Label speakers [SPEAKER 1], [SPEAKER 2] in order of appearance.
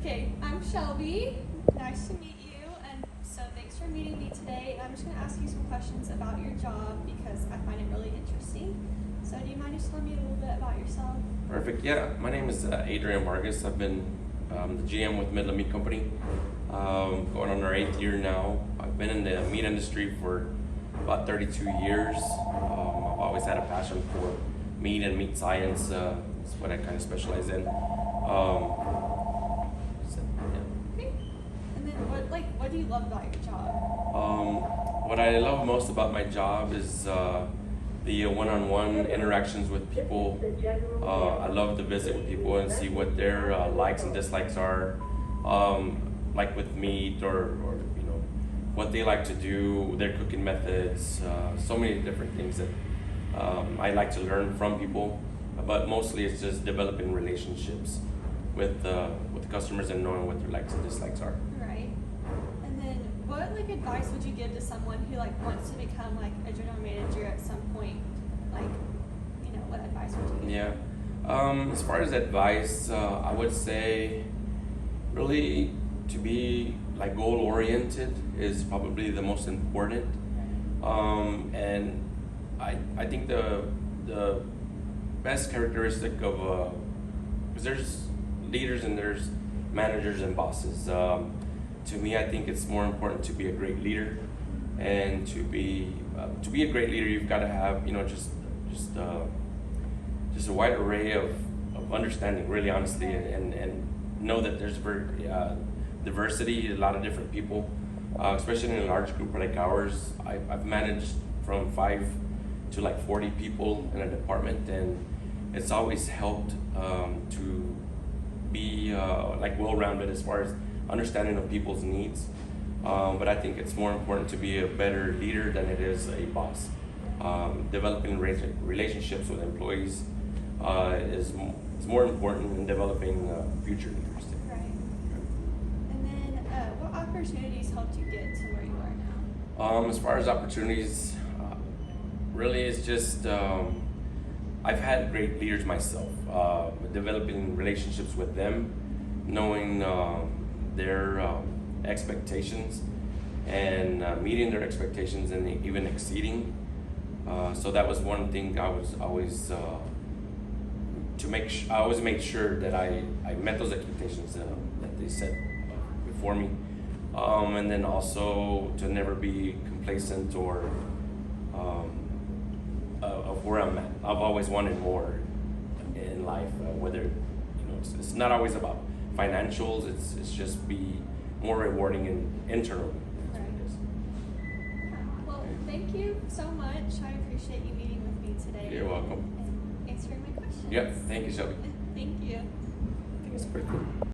[SPEAKER 1] Okay, I'm Shelby. Nice to meet you, and so thanks for meeting me today. I'm just going to ask you some questions about your job because I find it really interesting. So do you mind just telling me a little bit about yourself?
[SPEAKER 2] Perfect. Yeah, my name is Adrian Vargas. I've been the GM with Midland Meat Company, going on our 8th year now. I've been in the meat industry for about 32 years. I've always had a passion for meat and meat science. It's what I kind of specialize in.
[SPEAKER 1] Okay. And then what do you love about your job?
[SPEAKER 2] What I love most about my job is the one-on-one interactions with people. I love to visit with people and see what their likes and dislikes are, like with meat or you know what they like to do, their cooking methods, so many different things that I like to learn from people. But mostly it's just developing relationships with customers and knowing what their likes and dislikes are.
[SPEAKER 1] Right. And then what advice would you give to someone who wants to become a general manager at some point? What advice would you give?
[SPEAKER 2] Yeah. As far as advice, I would say really to be goal oriented is probably the most important. And I think the best characteristic of because there's leaders and there's managers and bosses. To me, I think it's more important to be a great leader, and to be a great leader, you've got to have just a wide array of understanding, really honestly, and know that there's diversity, a lot of different people, especially in a large group like ours. I've managed from 5 to 40 people in a department, and it's always helped to be well-rounded as far as understanding of people's needs. But I think it's more important to be a better leader than it is a boss. Developing relationships with employees is more important than developing future leaders.
[SPEAKER 1] Right. And then what opportunities helped you get to where you are now?
[SPEAKER 2] As far as opportunities, really it's just I've had great leaders myself. Developing relationships with them, knowing their expectations, and meeting their expectations and even exceeding. So that was one thing I was always I always made sure that I met those expectations that they set before me, and then also to never be complacent or of where I'm at. I've always wanted more in life, whether it's not always about financials. It's just be more rewarding and internal.
[SPEAKER 1] Well, thank you so much. I appreciate you meeting with me today.
[SPEAKER 2] You're welcome.
[SPEAKER 1] And answering my questions.
[SPEAKER 2] Yep. Thank you, Shelby.
[SPEAKER 1] Thank you.
[SPEAKER 2] I think it's pretty cool.